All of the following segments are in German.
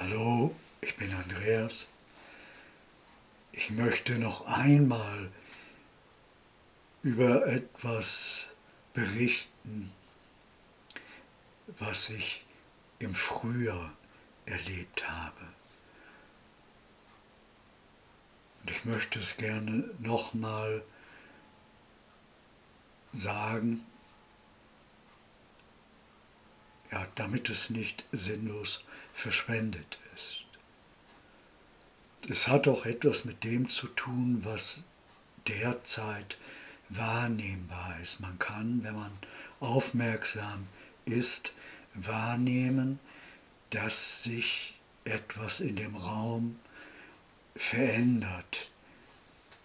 Hallo, ich bin Andreas. Ich möchte noch einmal über etwas berichten, was ich im Frühjahr erlebt habe. Und ich möchte es gerne nochmal sagen, ja, damit es nicht sinnlos verschwendet ist. Es hat auch etwas mit dem zu tun, was derzeit wahrnehmbar ist. Man kann, wenn man aufmerksam ist, wahrnehmen, dass sich etwas in dem Raum verändert.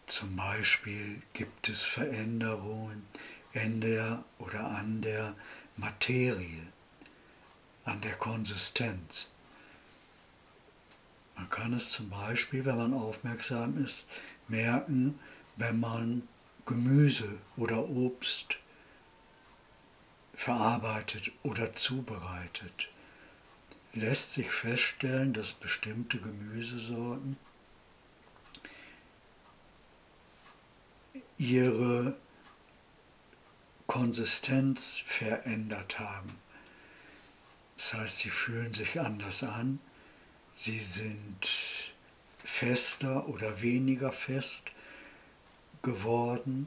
Zum Beispiel gibt es Veränderungen in der oder an der Materie, an der Konsistenz. Man kann es zum Beispiel, wenn man aufmerksam ist, merken, wenn man Gemüse oder Obst verarbeitet oder zubereitet. Lässt sich feststellen, dass bestimmte Gemüsesorten ihre Konsistenz verändert haben. Das heißt, sie fühlen sich anders an, sie sind fester oder weniger fest geworden.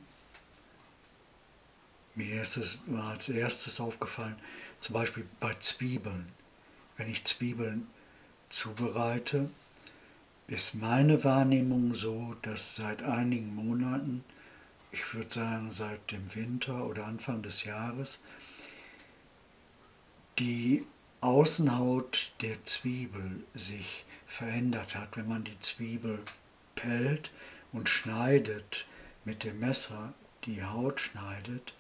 Mir ist es mal als erstes aufgefallen, zum Beispiel bei Zwiebeln. Wenn ich Zwiebeln zubereite, ist meine Wahrnehmung so, dass seit einigen Monaten, ich würde sagen seit dem Winter oder Anfang des Jahres, die Außenhaut der Zwiebel sich verändert hat. Wenn man die Zwiebel pellt und schneidet, mit dem Messer die Haut schneidet,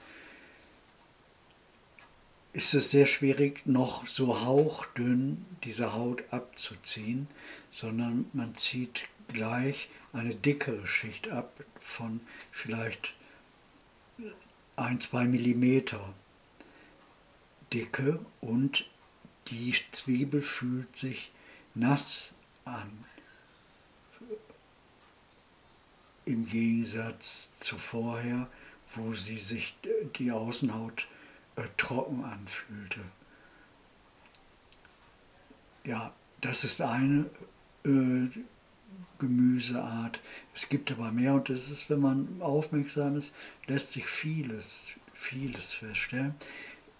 ist es sehr schwierig, noch so hauchdünn diese Haut abzuziehen, sondern man zieht gleich eine dickere Schicht ab von vielleicht 1-2 Millimeter Dicke und die Zwiebel fühlt sich nass an, im Gegensatz zu vorher, wo sie sich die Außenhaut trocken anfühlte. Ja, das ist eine Gemüseart. Es gibt aber mehr und es ist, wenn man aufmerksam ist, lässt sich vieles feststellen.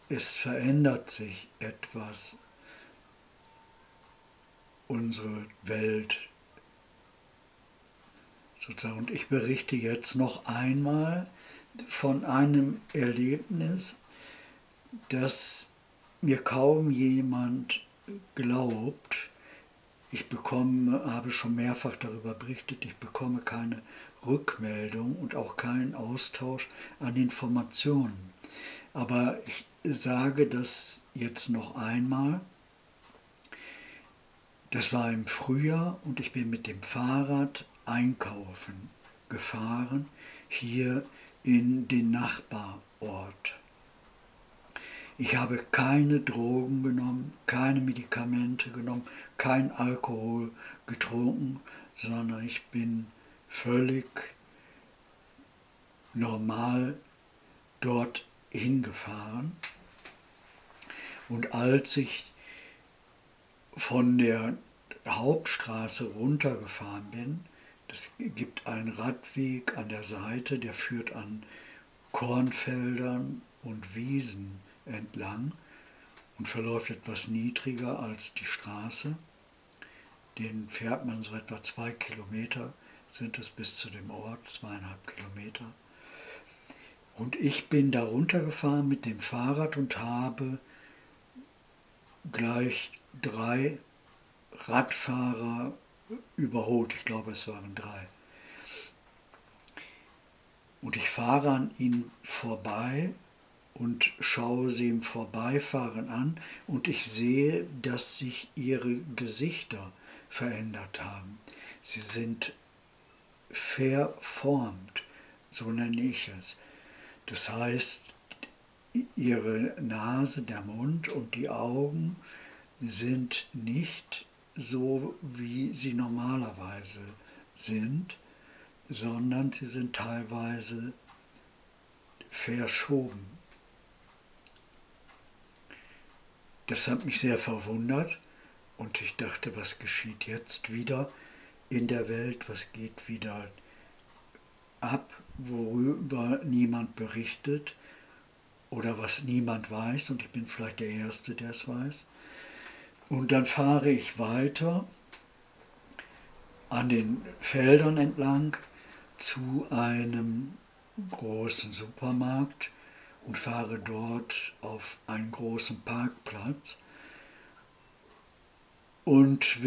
Es verändert sich etwas, unsere Welt sozusagen. Und ich berichte jetzt noch einmal von einem Erlebnis, das mir kaum jemand glaubt. Habe schon mehrfach darüber berichtet, ich bekomme keine Rückmeldung und auch keinen Austausch an Informationen. Aber ich sage das jetzt noch einmal. Das war im Frühjahr und ich bin mit dem Fahrrad einkaufen gefahren, hier in den Nachbarort. Ich habe keine Drogen genommen, keine Medikamente genommen, kein Alkohol getrunken, sondern ich bin völlig normal dort hingefahren. Und als ich von der Hauptstraße runtergefahren bin, es gibt einen Radweg an der Seite, der führt an Kornfeldern und Wiesen entlang und verläuft etwas niedriger als die Straße. Den fährt man so etwa 2 Kilometer, sind es bis zu dem Ort, 2,5 Kilometer. Und ich bin da runtergefahren mit dem Fahrrad und habe gleich 3 Radfahrer überholt. Ich glaube, es waren 3. Und ich fahre an ihnen vorbei und schaue sie im Vorbeifahren an und ich sehe, dass sich ihre Gesichter verändert haben. Sie sind verformt, so nenne ich es. Das heißt, ihre Nase, der Mund und die Augen sind nicht so, wie sie normalerweise sind, sondern sie sind teilweise verschoben. Das hat mich sehr verwundert und ich dachte, was geschieht jetzt wieder in der Welt, was geht wieder ab, worüber niemand berichtet oder was niemand weiß, und ich bin vielleicht der Erste, der es weiß. Und dann fahre ich weiter an den Feldern entlang zu einem großen Supermarkt und fahre dort auf einen großen Parkplatz und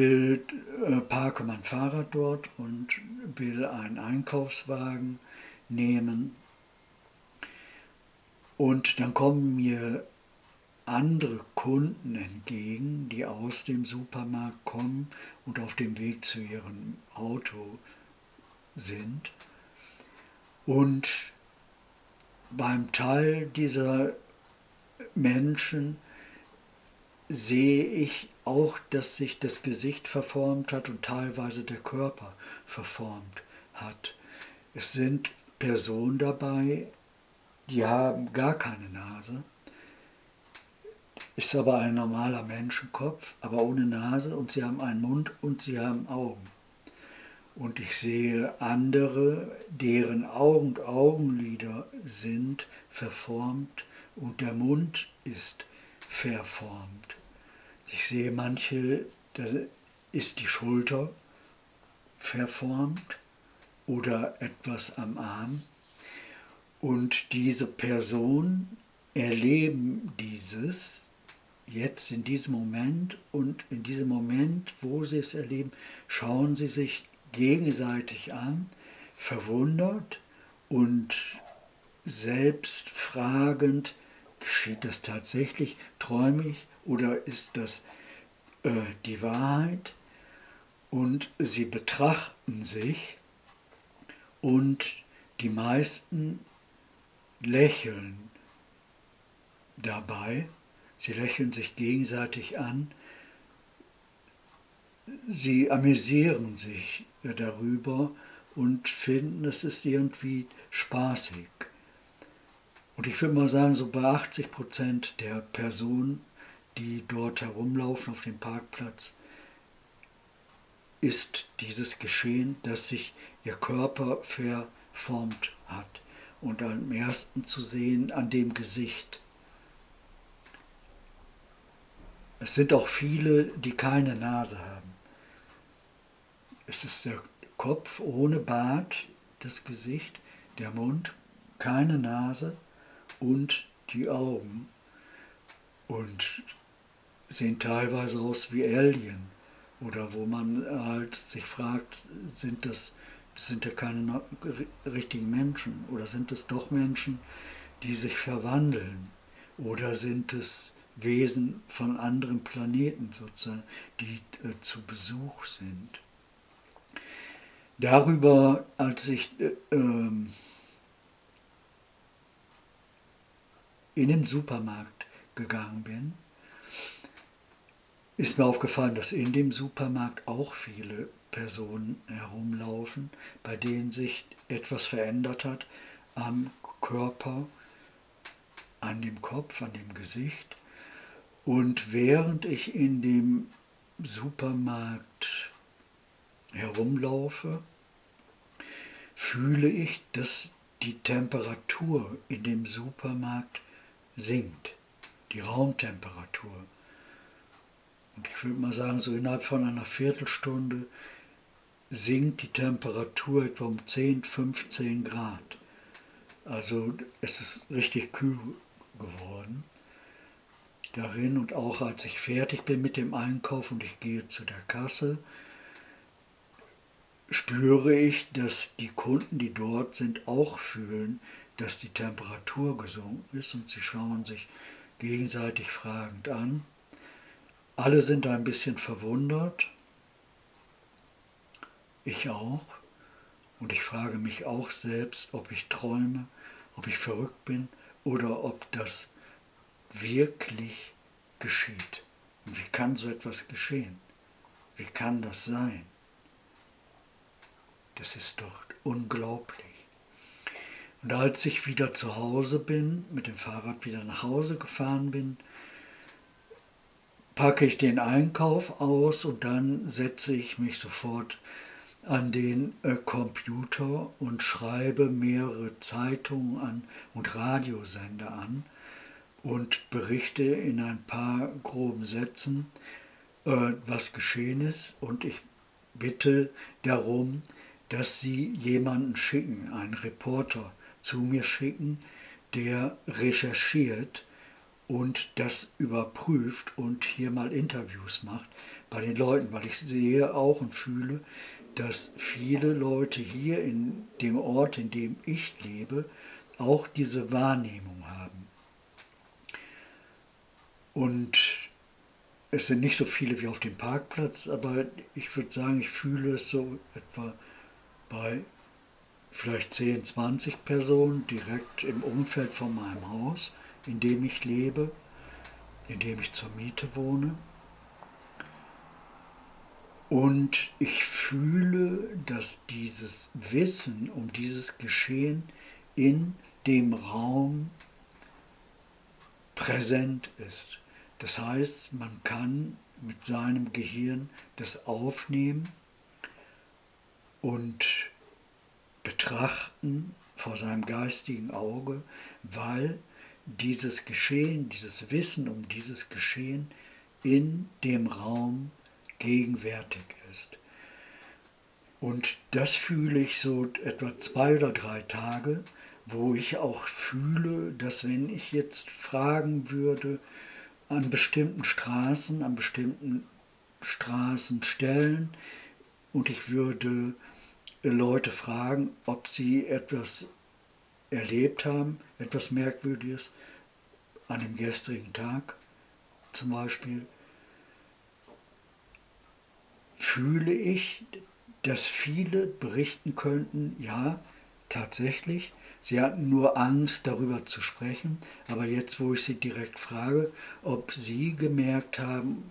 parke mein Fahrrad dort und will einen Einkaufswagen nehmen. Und dann kommen mir andere Kunden entgegen, die aus dem Supermarkt kommen und auf dem Weg zu ihrem Auto sind. Und beim Teil dieser Menschen sehe ich auch, dass sich das Gesicht verformt hat und teilweise der Körper verformt hat. Es sind Personen dabei, die haben gar keine Nase, ist aber ein normaler Menschenkopf, aber ohne Nase, und sie haben einen Mund und sie haben Augen. Und ich sehe andere, deren Augenlider sind verformt und der Mund ist verformt. Ich sehe manche, da ist die Schulter verformt oder etwas am Arm. Und diese Personen erleben dieses jetzt in diesem Moment, und in diesem Moment, wo sie es erleben, schauen sie sich gegenseitig an, verwundert und selbst fragend, geschieht das tatsächlich, träume ich oder ist das die Wahrheit? Und sie betrachten sich und die meisten lächeln dabei. Sie lächeln sich gegenseitig an. Sie amüsieren sich darüber und finden, es ist irgendwie spaßig. Und ich würde mal sagen, so bei 80% der Personen, die dort herumlaufen auf dem Parkplatz, ist dieses Geschehen, dass sich ihr Körper verformt hat. Und am ersten zu sehen an dem Gesicht. Es sind auch viele, die keine Nase haben. Es ist der Kopf ohne Bart, das Gesicht, der Mund, keine Nase und die Augen. Und sehen teilweise aus wie Alien. Oder wo man halt sich fragt, sind ja keine richtigen Menschen? Oder sind es doch Menschen, die sich verwandeln? Oder sind es Wesen von anderen Planeten sozusagen, die zu Besuch sind? Darüber, als ich in den Supermarkt gegangen bin, ist mir aufgefallen, dass in dem Supermarkt auch viele Personen herumlaufen, bei denen sich etwas verändert hat am Körper, an dem Kopf, an dem Gesicht. Und während ich in dem Supermarkt herumlaufe, fühle ich, dass die Temperatur in dem Supermarkt sinkt, die Raumtemperatur. Und ich würde mal sagen, so innerhalb von einer Viertelstunde sinkt die Temperatur etwa um 10, 15 Grad. Also es ist richtig kühl geworden darin, und auch als ich fertig bin mit dem Einkauf und ich gehe zu der Kasse, spüre ich, dass die Kunden, die dort sind, auch fühlen, dass die Temperatur gesunken ist, und sie schauen sich gegenseitig fragend an. Alle sind ein bisschen verwundert, ich auch, und ich frage mich auch selbst, ob ich träume, ob ich verrückt bin oder ob das wirklich geschieht. Und wie kann so etwas geschehen? Wie kann das sein? Das ist doch unglaublich. Und als ich wieder zu Hause bin, mit dem Fahrrad wieder nach Hause gefahren bin, packe ich den Einkauf aus und dann setze ich mich sofort an den Computer und schreibe mehrere Zeitungen an und Radiosender an und berichte in ein paar groben Sätzen, was geschehen ist, und ich bitte darum, dass Sie jemanden schicken, einen Reporter zu mir schicken, der recherchiert und das überprüft und hier mal Interviews macht bei den Leuten, weil ich sehe auch und fühle, dass viele Leute hier in dem Ort, in dem ich lebe, auch diese Wahrnehmung haben. Und es sind nicht so viele wie auf dem Parkplatz, aber ich würde sagen, ich fühle es so etwa bei vielleicht 10, 20 Personen direkt im Umfeld von meinem Haus, in dem ich lebe, in dem ich zur Miete wohne. Und ich fühle, dass dieses Wissen um dieses Geschehen in dem Raum präsent ist. Das heißt, man kann mit seinem Gehirn das aufnehmen und betrachten vor seinem geistigen Auge, weil dieses Geschehen, dieses Wissen um dieses Geschehen in dem Raum gegenwärtig ist. Und das fühle ich so etwa 2 oder 3 Tage, wo ich auch fühle, dass wenn ich jetzt fragen würde an bestimmten Straßenstellen, und ich würde Leute fragen, ob sie etwas erlebt haben, etwas Merkwürdiges an dem gestrigen Tag zum Beispiel, fühle ich, dass viele berichten könnten, ja, tatsächlich, sie hatten nur Angst, darüber zu sprechen, aber jetzt, wo ich sie direkt frage, ob sie gemerkt haben,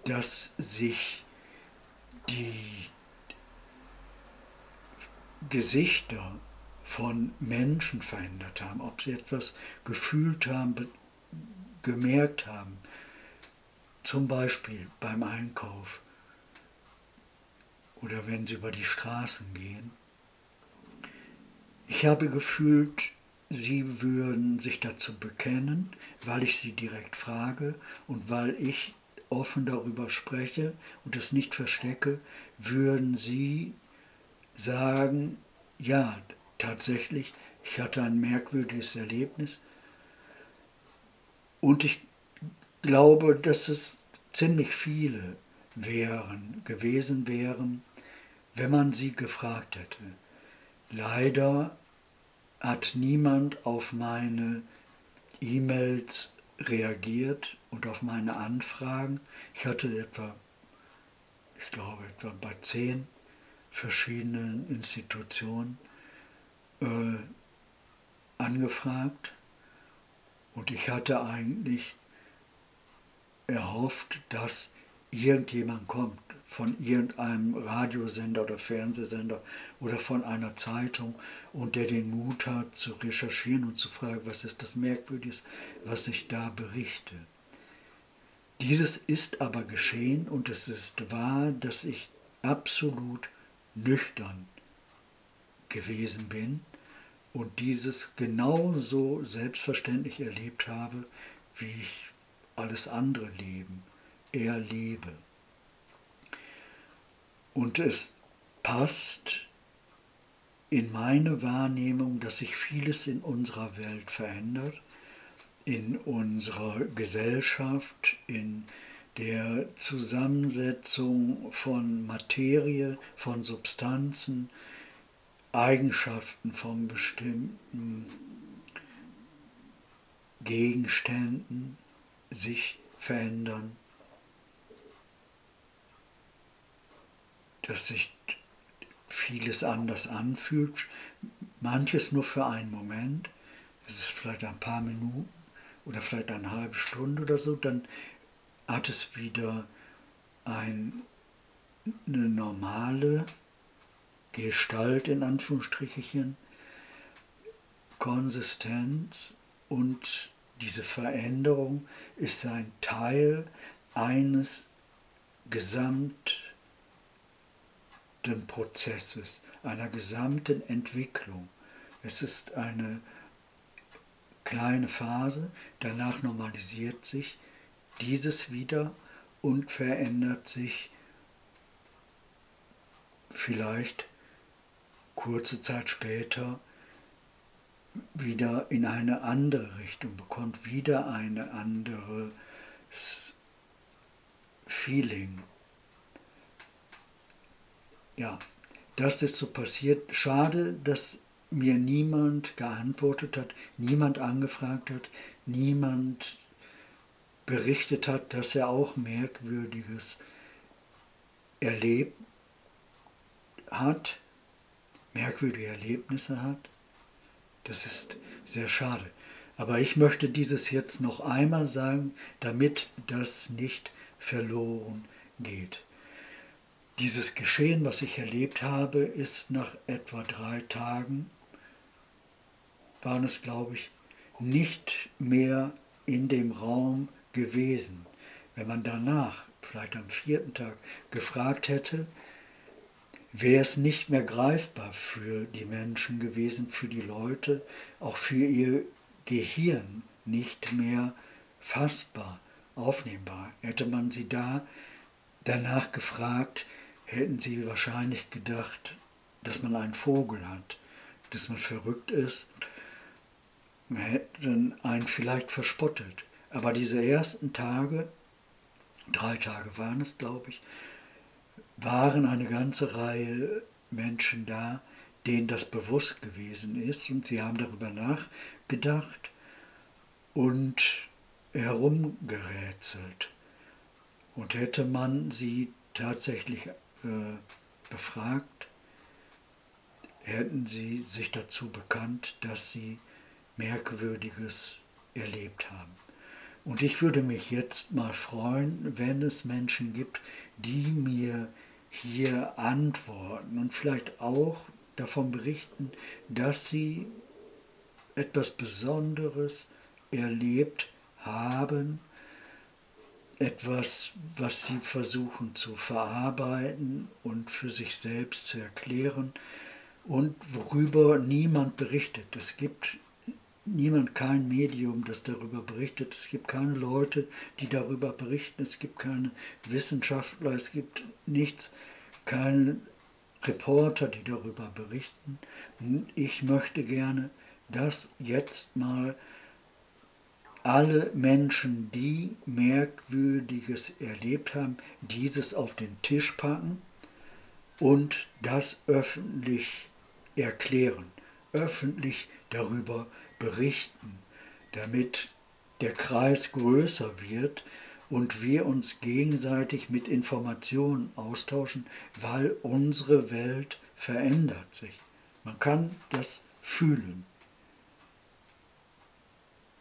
dass sich die Gesichter von Menschen verändert haben, ob sie etwas gefühlt haben, gemerkt haben, zum Beispiel beim Einkauf oder wenn sie über die Straßen gehen. Ich habe gefühlt, sie würden sich dazu bekennen, weil ich sie direkt frage und weil ich offen darüber spreche und es nicht verstecke, würden sie sagen, ja, tatsächlich, ich hatte ein merkwürdiges Erlebnis, und ich glaube, dass es ziemlich viele gewesen wären, wenn man sie gefragt hätte. Leider hat niemand auf meine E-Mails reagiert und auf meine Anfragen. Ich hatte ich glaube etwa bei 10 verschiedenen Institutionen angefragt, und ich hatte eigentlich erhofft, dass irgendjemand kommt von irgendeinem Radiosender oder Fernsehsender oder von einer Zeitung, und der den Mut hat zu recherchieren und zu fragen, was ist das Merkwürdiges, was ich da berichte. Dieses ist aber geschehen, und es ist wahr, dass ich absolut nüchtern gewesen bin und dieses genauso selbstverständlich erlebt habe, wie ich alles andere erlebe. Und es passt in meine Wahrnehmung, dass sich vieles in unserer Welt verändert, in unserer Gesellschaft, in der Zusammensetzung von Materie, von Substanzen, Eigenschaften von bestimmten Gegenständen sich verändern, dass sich vieles anders anfühlt, manches nur für einen Moment, es ist vielleicht ein paar Minuten oder vielleicht eine halbe Stunde oder so, dann hat es wieder ein eine normale Gestalt in Anführungsstrichen, Konsistenz, und diese Veränderung ist ein Teil eines gesamten Prozesses, einer gesamten Entwicklung. Es ist eine kleine Phase, danach normalisiert sich dieses wieder und verändert sich vielleicht kurze Zeit später wieder in eine andere Richtung, bekommt wieder ein anderes Feeling. Ja, das ist so passiert. Schade, dass mir niemand geantwortet hat, niemand angefragt hat, niemand berichtet hat, dass er auch Merkwürdiges erlebt hat, merkwürdige Erlebnisse hat. Das ist sehr schade. Aber ich möchte dieses jetzt noch einmal sagen, damit das nicht verloren geht. Dieses Geschehen, was ich erlebt habe, ist nach etwa 3 Tagen, waren es glaube ich, nicht mehr in dem Raum gewesen. Wenn man danach, vielleicht am 4. Tag, gefragt hätte, wäre es nicht mehr greifbar für die Menschen gewesen, für die Leute, auch für ihr Gehirn nicht mehr fassbar, aufnehmbar. Hätte man sie danach gefragt, hätten sie wahrscheinlich gedacht, dass man einen Vogel hat, dass man verrückt ist, hätten einen vielleicht verspottet. Aber diese ersten Tage, 3 Tage waren es, glaube ich, waren eine ganze Reihe Menschen da, denen das bewusst gewesen ist, und sie haben darüber nachgedacht und herumgerätselt. Und hätte man sie tatsächlich befragt, hätten sie sich dazu bekannt, dass sie Merkwürdiges erlebt haben. Und ich würde mich jetzt mal freuen, wenn es Menschen gibt, die mir hier antworten und vielleicht auch davon berichten, dass sie etwas Besonderes erlebt haben, etwas, was sie versuchen zu verarbeiten und für sich selbst zu erklären und worüber niemand berichtet. Es gibt kein Medium, das darüber berichtet. Es gibt keine Leute, die darüber berichten. Es gibt keine Wissenschaftler. Es gibt nichts, keine Reporter, die darüber berichten. Ich möchte gerne, dass jetzt mal alle Menschen, die Merkwürdiges erlebt haben, dieses auf den Tisch packen und das öffentlich erklären, öffentlich darüber berichten, damit der Kreis größer wird und wir uns gegenseitig mit Informationen austauschen, weil unsere Welt verändert sich. Man kann das fühlen.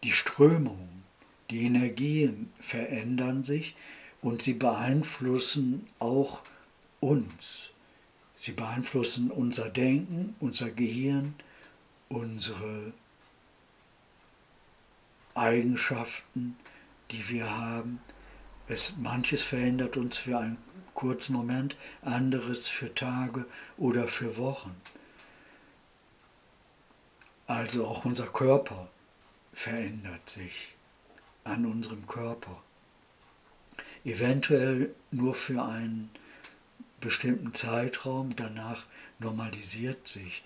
Die Strömungen, die Energien verändern sich und sie beeinflussen auch uns. Sie beeinflussen unser Denken, unser Gehirn, unsere Eigenschaften, die wir haben. Manches verändert uns für einen kurzen Moment, anderes für Tage oder für Wochen. Also auch unser Körper verändert sich an unserem Körper. Eventuell nur für einen bestimmten Zeitraum, danach normalisiert sich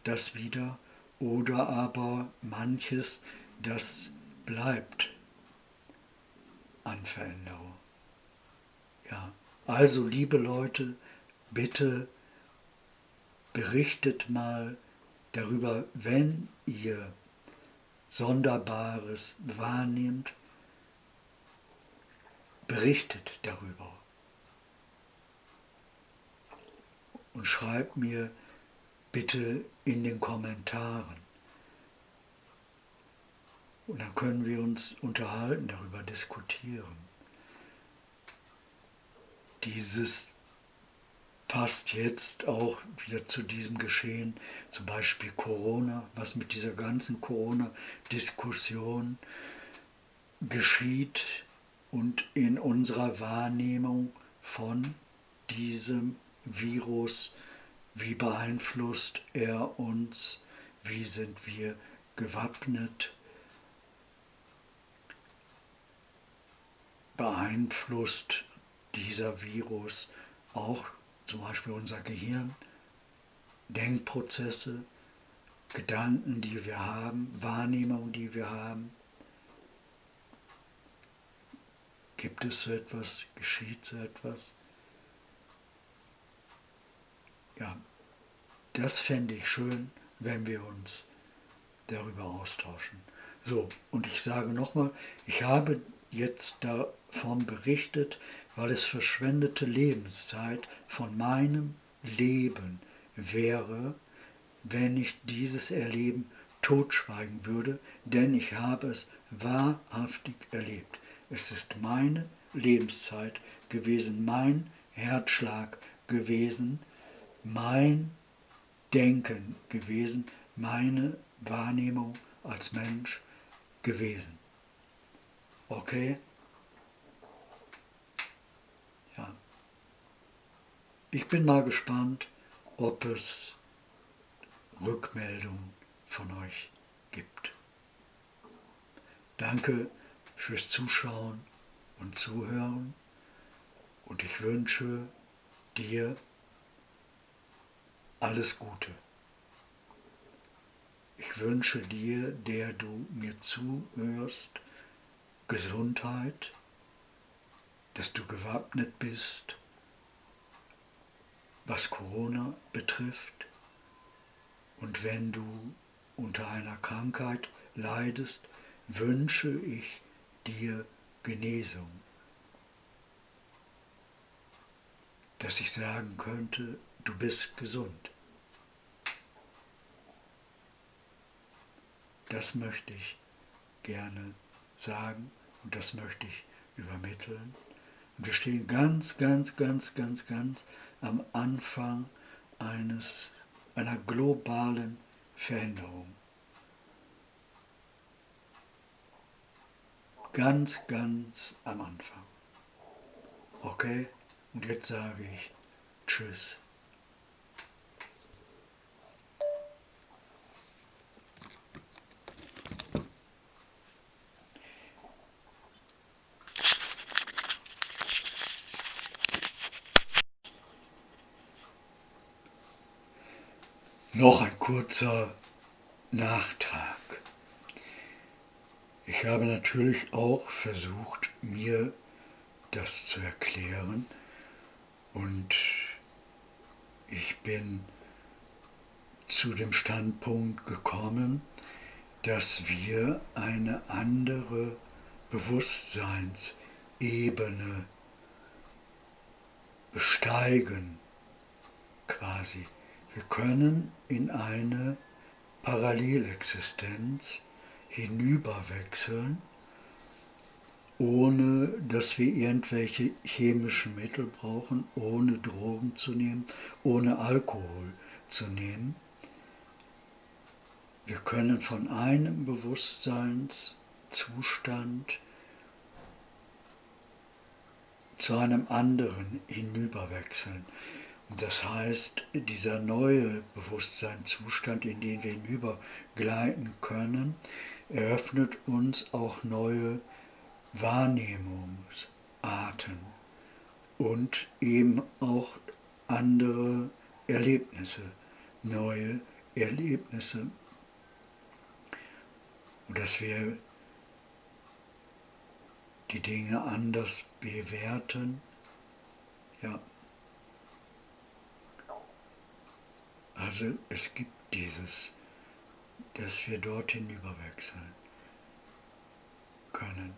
das wieder, oder aber manches, das bleibt an Veränderung. Ja. Also, liebe Leute, bitte berichtet mal darüber, wenn ihr Sonderbares wahrnehmt, berichtet darüber und schreibt mir bitte in den Kommentaren. Und dann können wir uns unterhalten, darüber diskutieren. dieses passt jetzt auch wieder zu diesem Geschehen, zum Beispiel Corona, was mit dieser ganzen Corona-Diskussion geschieht und in unserer Wahrnehmung von diesem Virus, wie beeinflusst er uns, wie sind wir gewappnet, beeinflusst dieser Virus auch zum Beispiel unser Gehirn, Denkprozesse, Gedanken, die wir haben, Wahrnehmungen, die wir haben. Gibt es so etwas? Geschieht so etwas? Ja, das fände ich schön, wenn wir uns darüber austauschen. So, und ich sage nochmal, ich habe jetzt davon berichtet, weil es verschwendete Lebenszeit von meinem Leben wäre, wenn ich dieses Erleben totschweigen würde, denn ich habe es wahrhaftig erlebt. Es ist meine Lebenszeit gewesen, mein Herzschlag gewesen, mein Denken gewesen, meine Wahrnehmung als Mensch gewesen. Okay? Ja. Ich bin mal gespannt, ob es Rückmeldungen von euch gibt. Danke fürs Zuschauen und Zuhören und ich wünsche dir alles Gute. Ich wünsche dir, der du mir zuhörst, Gesundheit, dass du gewappnet bist, was Corona betrifft. Und wenn du unter einer Krankheit leidest, wünsche ich dir Genesung. Dass ich sagen könnte, du bist gesund. Das möchte ich gerne sagen und das möchte ich übermitteln. Und wir stehen ganz am Anfang einer globalen Veränderung. Ganz am Anfang. Okay? Und jetzt sage ich Tschüss. Noch ein kurzer Nachtrag. Ich habe natürlich auch versucht, mir das zu erklären und ich bin zu dem Standpunkt gekommen, dass wir eine andere Bewusstseinsebene besteigen, quasi. Wir können in eine Parallelexistenz hinüberwechseln, ohne dass wir irgendwelche chemischen Mittel brauchen, ohne Drogen zu nehmen, ohne Alkohol zu nehmen. Wir können von einem Bewusstseinszustand zu einem anderen hinüberwechseln. Und das heißt, dieser neue Bewusstseinszustand, in den wir hinübergleiten können, eröffnet uns auch neue Wahrnehmungsarten und eben auch andere Erlebnisse, neue Erlebnisse. Und dass wir die Dinge anders bewerten. Ja. Also es gibt dieses, dass wir dorthin überwechseln können.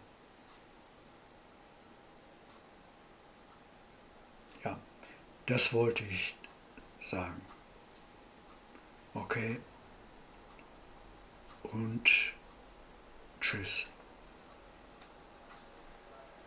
Ja, das wollte ich sagen. Okay? Und tschüss.